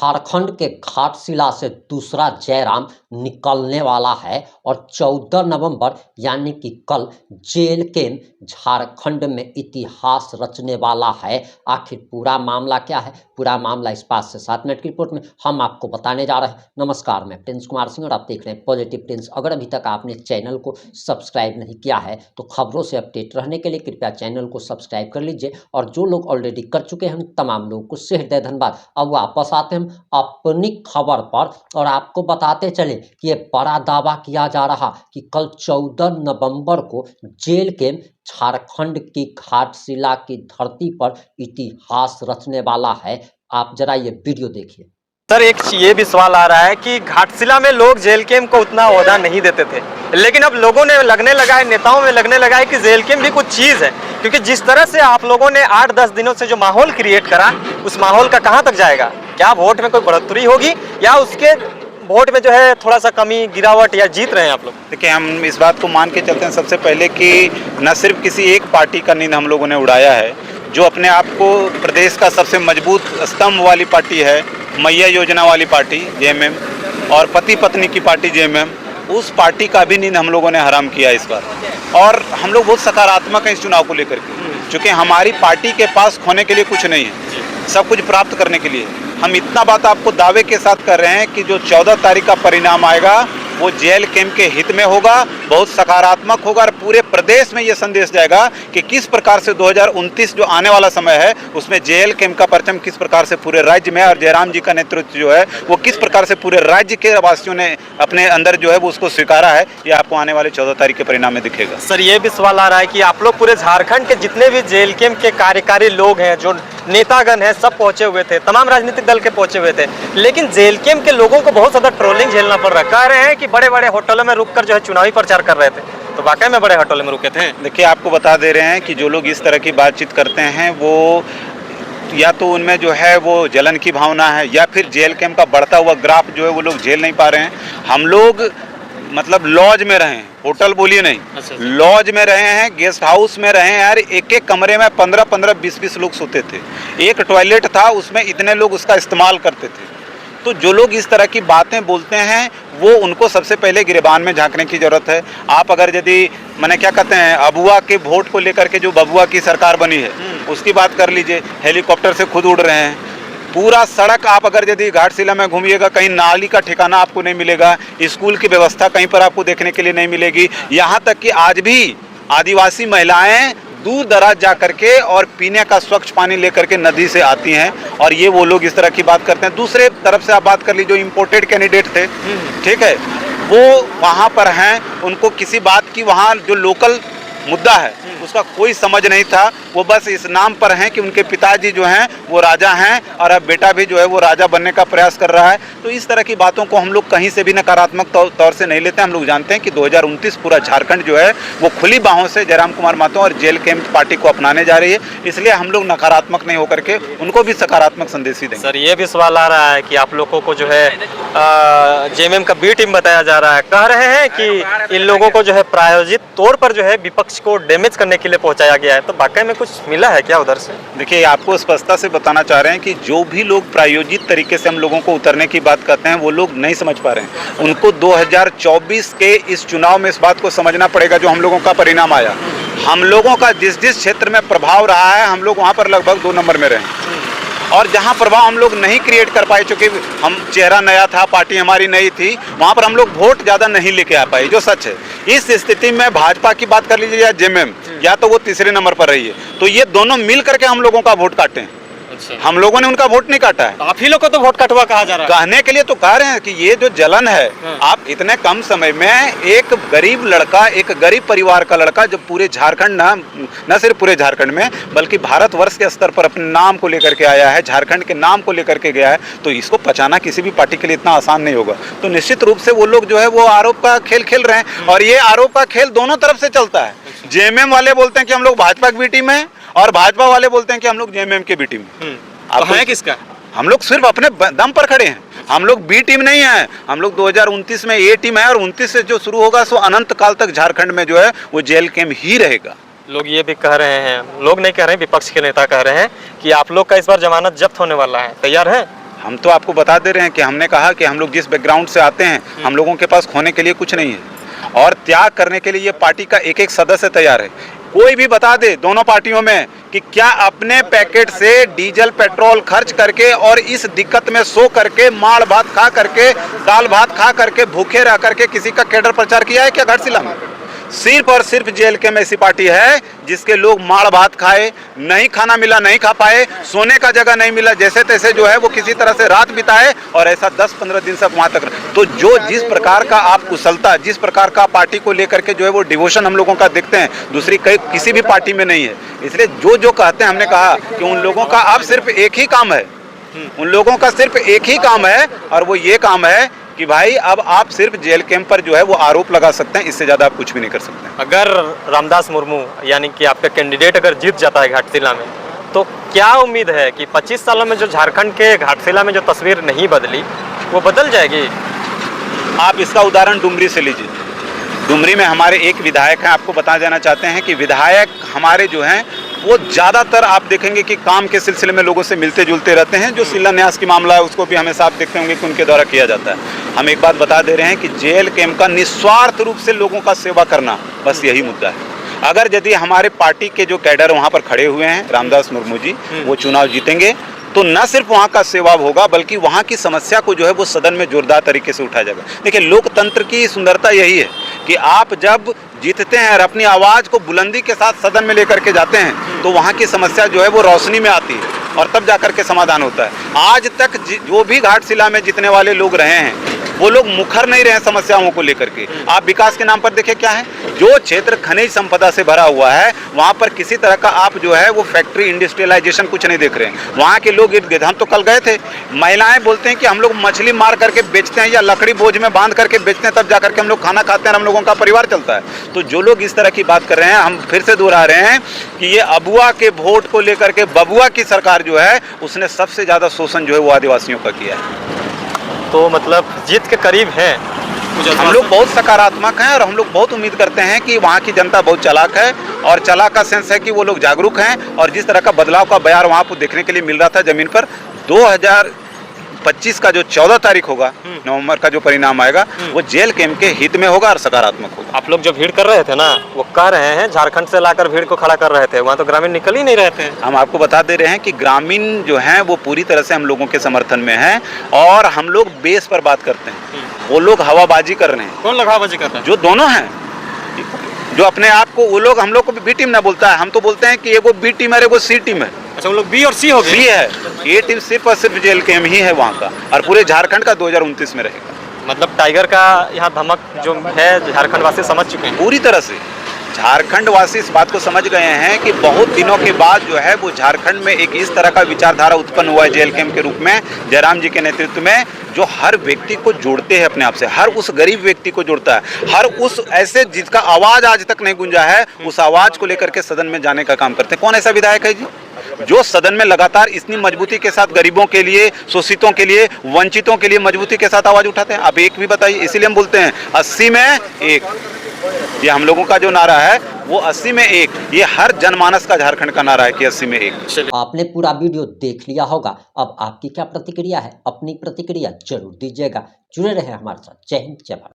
झारखंड के घाटशिला से दूसरा जयराम निकलने वाला है और 14 नवंबर यानी कि कल जेल कैंप झारखंड में इतिहास रचने वाला है। आखिर पूरा मामला क्या है, पूरा मामला इस 5 से 7 मिनट की रिपोर्ट में हम आपको बताने जा रहे हैं। नमस्कार, मैं प्रिंस कुमार सिंह और आप देख रहे हैं पॉजिटिव प्रिंस। अगर अभी तक आपने चैनल को सब्सक्राइब नहीं किया है तो खबरों से अपडेट रहने के लिए कृपया चैनल को सब्सक्राइब कर लीजिए, और जो लोग ऑलरेडी कर चुके हैं तमाम लोगों को हृदय धन्यवाद। अब वापस आते हैं अपनी खबर पर और आपको बताते चले कि ये बड़ा दावा किया जा रहा कि कल 14 नवंबर को जेल कैंप झारखंड की घाटशिला की धरती पर इतिहास रचने वाला है। आप जरा ये वीडियो देखिए। सर, एक ये भी सवाल आ रहा है कि घाटशिला में लोग जेल कैंप को उतना ओहदा नहीं देते थे, लेकिन अब लोगों ने लगने लगा है, नेताओं में लगने लगा है कि जेल कैंप भी कुछ चीज़ है, क्योंकि जिस तरह से आप लोगों ने 8-10 दिनों से जो माहौल क्रिएट करा, उस माहौल का कहाँ तक जाएगा? क्या वोट में कोई बढ़ोतरी होगी या उसके वोट में जो है थोड़ा सा कमी, गिरावट, या जीत रहे हैं आप लोग? देखिए, हम इस बात को मान के चलते हैं सबसे पहले कि न सिर्फ किसी एक पार्टी का नींद हम लोगों ने उड़ाया है, जो अपने आप को प्रदेश का सबसे मजबूत स्तंभ वाली पार्टी है, मैया योजना वाली पार्टी जेएमएम, और पति पत्नी की पार्टी जेएमएम, उस पार्टी का भी नींद हम लोगों ने हराम किया इस बार। और हम लोग बहुत सकारात्मक हैं इस चुनाव को लेकर के, क्योंकि हमारी पार्टी के पास खोने के लिए कुछ नहीं है, सब कुछ प्राप्त करने के लिए। हम इतना बात आपको दावे के साथ कर रहे हैं कि जो 14 तारीख का परिणाम आएगा वो जेल कैंप के हित में होगा, बहुत सकारात्मक होगा, और पूरे प्रदेश में ये संदेश जाएगा कि किस प्रकार से 2029 जो आने वाला समय है उसमें जेल कैंप का परचम किस प्रकार से पूरे राज्य में, और जयराम जी का नेतृत्व जो है वो किस प्रकार से पूरे राज्य के वासियों ने अपने अंदर जो है वो उसको स्वीकारा है, ये आपको आने वाले 14 तारीख के परिणाम में दिखेगा। सर, ये भी सवाल आ रहा है कि आप लोग पूरे झारखंड के जितने भी जेल कैंप के कार्यकारी लोग हैं, जो नेतागण हैं, सब पहुंचे हुए थे, तमाम राजनीतिक दल के पहुंचे हुए थे, लेकिन जेल कैंप के लोगों को बहुत ज्यादा ट्रोलिंग झेलना पड़ रहा है। कह रहे हैं कि बड़े बड़े होटलों में रुककर जो है चुनावी प्रचार कर रहे थे, तो वाकई में बड़े होटलों में रुके थे? देखिए, आपको बता दे रहे हैं कि जो लोग इस तरह की बातचीत करते हैं वो या तो उनमें जो है वो जलन की भावना है, या फिर जेल कैंप का बढ़ता हुआ ग्राफ जो है वो लोग झेल नहीं पा रहे हैं। हम लोग मतलब लॉज में रहे हैं, होटल बोलिए नहीं, लॉज में रहे हैं, गेस्ट हाउस में रहे हैं यार। एक एक कमरे में 15-15, 20-20 लोग सोते थे, एक टॉयलेट था, उसमें इतने लोग उसका इस्तेमाल करते थे। तो जो लोग इस तरह की बातें बोलते हैं वो उनको सबसे पहले गिरेबान में झांकने की जरूरत है। आप अगर यदि मैंने क्या कहते हैं अबुआ के वोट को लेकर के जो बबुआ की सरकार बनी है उसकी बात कर लीजिए, हेलीकॉप्टर से खुद उड़ रहे हैं, पूरा सड़क आप अगर यदि घाटशिला में घूमिएगा कहीं नाली का ठिकाना आपको नहीं मिलेगा, स्कूल की व्यवस्था कहीं पर आपको देखने के लिए नहीं मिलेगी। यहाँ तक कि आज भी आदिवासी महिलाएं दूर दराज जा करके और पीने का स्वच्छ पानी लेकर के नदी से आती हैं, और ये वो लोग इस तरह की बात करते हैं। दूसरे तरफ से आप बात कर लीजिए, जो इम्पोर्टेड कैंडिडेट थे, ठीक है, वो वहाँ पर हैं, उनको किसी बात की वहाँ जो लोकल मुद्दा है उसका कोई समझ नहीं था। वो बस इस नाम पर हैं कि उनके पिताजी जो हैं वो राजा हैं और अब बेटा भी जो है वो राजा बनने का प्रयास कर रहा है। तो इस तरह की बातों को हम लोग कहीं से भी नकारात्मक तौर से नहीं लेते। हम लोग जानते हैं कि 2029 पूरा झारखंड जो है वो खुली बाहों से जयराम कुमार महतो और जेल कैंप पार्टी को अपनाने जा रही है, इसलिए हम लोग नकारात्मक नहीं होकर के उनको भी सकारात्मक संदेश ही देंगे। सर, ये भी सवाल आ रहा है कि आप लोगों को जो है जेएमएम का बी टीम बताया जा रहा है, कह रहे हैं कि इन लोगों को जो है प्रायोजित तौर पर जो है विपक्ष को डैमेज करने के लिए पहुंचाया गया है, तो वाकई में कुछ मिला है क्या उधर से? देखिए, आपको स्पष्टता से बताना चाह रहे हैं कि जो भी लोग प्रायोजित तरीके से हम लोगों को उतरने की बात करते हैं वो लोग नहीं समझ पा रहे हैं। उनको 2024 के इस चुनाव में इस बात को समझना पड़ेगा। जो हम लोगों का परिणाम आया, हम लोगों का जिस जिस क्षेत्र में प्रभाव रहा है हम लोग वहाँ पर लगभग 2 नंबर में रहे, और जहाँ प्रभाव हम लोग नहीं क्रिएट कर पाए, चूँकि हम चेहरा नया था, पार्टी हमारी नई थी, वहाँ पर हम लोग वोट ज़्यादा नहीं लेके आ पाए, जो सच है। इस स्थिति में भाजपा की बात कर लीजिए या जेएमएम, या तो वो तीसरे नंबर पर रही है, तो ये दोनों मिल करके हम लोगों का वोट काटे हैं। हम लोगों ने उनका वोट नहीं काटा है। आप ही लोग को तो वोट कटवा कहा जा रहा है। कहने के लिए तो कह रहे हैं कि ये जो जलन है, आप इतने कम समय में एक गरीब लड़का, एक गरीब परिवार का लड़का जो पूरे झारखंड न सिर्फ पूरे झारखंड में बल्कि भारतवर्ष के स्तर पर अपने नाम को लेकर के आया है, झारखंड के नाम को लेकर के गया है, तो इसको पचाना किसी भी पार्टी के लिए इतना आसान नहीं होगा। तो निश्चित रूप से वो लोग जो है वो आरोप का खेल खेल रहे हैं, और ये आरोप का खेल दोनों तरफ से चलता है। जेएमएम वाले बोलते हैं कि हम लोग भाजपा की बी टीम है, और भाजपा वाले बोलते हैं कि हम लोग जेएमएम की बी टीम है। आप है किसका? हम लोग सिर्फ अपने दम पर खड़े हैं, हम लोग बी टीम नहीं है। हम लोग 2029 में ए टीम है, और 29 से जो शुरू होगा सो अनंत काल तक झारखंड में जो है वो जेल कैंप ही रहेगा। लोग ये भी कह रहे हैं, लोग नहीं कह रहे हैं, विपक्ष के नेता कह रहे हैं कि आप लोग का इस बार जमानत जब्त होने वाला है, तैयार है? हम तो आपको बता दे रहे हैं कि हमने कहा कि हम लोग जिस बैकग्राउंड से आते हैं, हम लोगों के पास खोने के लिए कुछ नहीं है और त्याग करने के लिए ये पार्टी का एक एक सदस्य तैयार है। कोई भी बता दे दोनों पार्टियों में कि क्या अपने पैकेट से डीजल पेट्रोल खर्च करके और इस दिक्कत में सो करके, माड़ भात खा करके, दाल भात खा करके, भूखे रह करके किसी का कैडर प्रचार किया है क्या घाटशिला में? सिर्फ और सिर्फ जेएलकेएम ऐसी पार्टी है जिसके लोग माड़ भात खाए, नहीं खाना मिला, नहीं खा पाए, सोने का जगह नहीं मिला, जैसे तैसे जो है वो किसी तरह से रात बिताए और ऐसा 10-15 दिन से वहां तक। तो जो जिस प्रकार का आप कुशलता, जिस प्रकार का पार्टी को लेकर के जो है वो डिवोशन हम लोगों का देखते हैं, दूसरी किसी भी पार्टी में नहीं है। इसलिए जो जो कहते हैं, हमने कहा कि उन लोगों का अब सिर्फ एक ही काम है, उन लोगों का सिर्फ एक ही काम है और वो ये काम है कि भाई अब आप सिर्फ जेएलकेएम पर जो है वो आरोप लगा सकते हैं, इससे ज्यादा आप कुछ भी नहीं कर सकते। अगर रामदास मुर्मू यानी कि आपका कैंडिडेट अगर जीत जाता है घाटशिला में, तो क्या उम्मीद है कि 25 सालों में जो झारखंड के घाटशिला में जो तस्वीर नहीं बदली वो बदल जाएगी? आप इसका उदाहरण डुमरी से लीजिए। डुमरी में हमारे एक विधायक हैं, आपको बता देना चाहते हैं कि विधायक हमारे जो हैं वो ज़्यादातर आप देखेंगे कि काम के सिलसिले में लोगों से मिलते जुलते रहते हैं। जो शिलान्यास की मामला है उसको भी हमेशा आप देखते होंगे कि उनके द्वारा किया जाता है। हम एक बात बता दे रहे हैं कि जेएलकेएम का निस्वार्थ रूप से लोगों का सेवा करना, बस यही मुद्दा है। अगर यदि हमारे पार्टी के जो कैडर वहाँ पर खड़े हुए हैं, रामदास मुर्मू जी, वो चुनाव जीतेंगे तो न सिर्फ वहाँ का सेवा होगा बल्कि वहाँ की समस्या को जो है वो सदन में जोरदार तरीके से उठाया जाएगा। देखिए, लोकतंत्र की सुंदरता यही है कि आप जब जीतते हैं और अपनी आवाज़ को बुलंदी के साथ सदन में लेकर के जाते हैं तो वहाँ की समस्या जो है वो रोशनी में आती है और तब जाकर के समाधान होता है। आज तक जो भी घाटशिला में जीतने वाले लोग रहे हैं वो लोग मुखर नहीं रहे समस्याओं को लेकर के। आप विकास के नाम पर देखिए क्या है, जो क्षेत्र खनिज संपदा से भरा हुआ है वहाँ पर किसी तरह का आप जो है वो फैक्ट्री इंडस्ट्रियलाइजेशन कुछ नहीं देख रहे हैं। वहाँ के लोग इर्द गिर्द, हम तो कल गए थे, महिलाएं बोलते हैं कि हम लोग मछली मार करके बेचते हैं या लकड़ी बोझ में बांध करके बेचते हैं, तब जा करके हम लोग खाना खाते हैं और हम लोगों का परिवार चलता है। तो जो लोग इस तरह की बात कर रहे हैं, हम फिर से दोहरा रहे हैं कि ये अबुआ के वोट को लेकर के बबुआ की सरकार जो है उसने सबसे ज़्यादा शोषण जो है वो आदिवासियों का किया है। तो मतलब जीत के करीब हैं। हम लोग बहुत सकारात्मक हैं और हम लोग बहुत उम्मीद करते हैं कि वहाँ की जनता बहुत चालाक है और चालाक का सेंस है कि वो लोग जागरूक हैं और जिस तरह का बदलाव का बयार वहाँ पर देखने के लिए मिल रहा था ज़मीन पर, 2025 का जो 14 तारीख होगा नवंबर का जो परिणाम आएगा वो जेएलकेएम के हित में होगा और सकारात्मक होगा। आप लोग जो भीड़ कर रहे थे ना, वो कह रहे हैं झारखंड से लाकर भीड़ को खड़ा कर रहे थे, वहाँ तो ग्रामीण निकल ही नहीं रहे थे। हम आपको बता दे रहे हैं कि ग्रामीण जो हैं वो पूरी तरह से हम लोगों के समर्थन में हैं और हम लोग बेस पर बात करते हैं। वो लोग हवाबाजी कर रहे हैं। कौन लोग हवाबाजी कर रहे हैं? जो दोनों हैं, जो अपने आप को, वो लोग हम लोग को बी टीम ना बोलता है, हम तो बोलते हैं कि एगो बी टीम है, एगो सी टीम है। अच्छा, वो लोग बी और सी हो गए? सी है, ये टीम सिर्फ और सिर्फ जेएलकेएम ही है वहाँ का और पूरे झारखंड का 2029 में रहेगा। मतलब टाइगर का यहाँ धमक जो है झारखंड वासी समझ चुके हैं पूरी तरह से। झारखंड वासी इस बात को समझ गए हैं कि बहुत दिनों के बाद जो है वो झारखंड में एक इस तरह का विचारधारा उत्पन्न हुआ है जेएलकेएम के रूप में, जयराम जी के नेतृत्व में, जो हर व्यक्ति को जोड़ते हैं अपने आप से, हर उस गरीब व्यक्ति को जोड़ता है, हर उस ऐसे जिसका आवाज़ आज तक नहीं गूंजा है उस आवाज़ को लेकर के सदन में जाने का काम करते हैं। कौन ऐसा विधायक है जी जो सदन में लगातार इतनी मजबूती के साथ गरीबों के लिए, शोषितों के लिए, वंचितों के लिए मजबूती के साथ आवाज़ उठाते हैं? आप एक भी बताइए। इसीलिए हम बोलते हैं 80 में 1, ये हम लोगों का जो नारा है वो 80 में 1, ये हर जनमानस का झारखंड का नारा है कि 80 में 1। आपने पूरा वीडियो देख लिया होगा, अब आपकी क्या प्रतिक्रिया है? अपनी प्रतिक्रिया जरूर दीजिएगा। जुड़े रहे हमारे साथ। जय हिंद, जय भारत।